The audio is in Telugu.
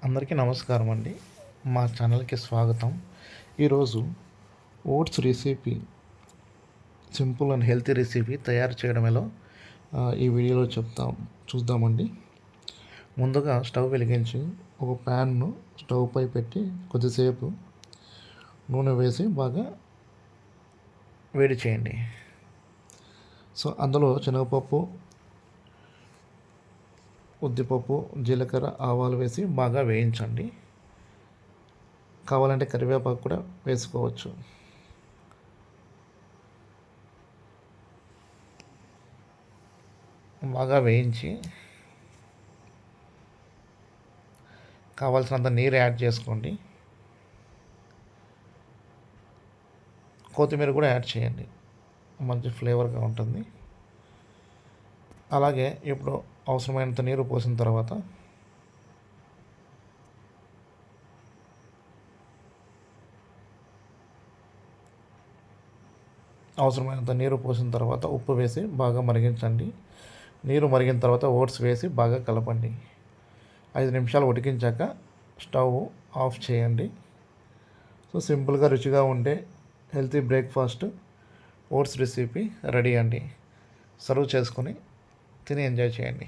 అందరికీ నమస్కారం అండి. మా ఛానల్కి స్వాగతం. ఈరోజు oats recipe, simple and healthy recipe తయారు చేయడం ఎలా ఈ వీడియోలో చూద్దామండి. ముందుగా స్టవ్ వెలిగించి ఒక ప్యాన్ను స్టవ్ పై పెట్టి కొద్దిసేపు నూనె వేసి బాగా వేడి చేయండి. అందులో శనగపప్పు, ఉద్దిపప్పు, జీలకర్ర, ఆవాలు వేసి బాగా వేయించండి. కావాలంటే కరివేపాకు కూడా వేసుకోవచ్చు. బాగా వేయించి కావాల్సినంత నీరు యాడ్ చేసుకోండి. కొత్తిమీర కూడా యాడ్ చేయండి, మంచి ఫ్లేవర్గా ఉంటుంది. అలాగే ఇప్పుడు అవసరమైనంత నీరు పోసిన తర్వాత ఉప్పు వేసి బాగా మరిగించండి. నీరు మరిగిన తర్వాత ఓట్స్ వేసి బాగా కలపండి. 5 నిమిషాలు ఉడికించాక స్టవ్ ఆఫ్ చేయండి. సింపుల్గా రుచిగా ఉండే healthy breakfast oats recipe ready అండి. సర్వ్ చేసుకొని తిని ఎంజాయ్ చేయండి.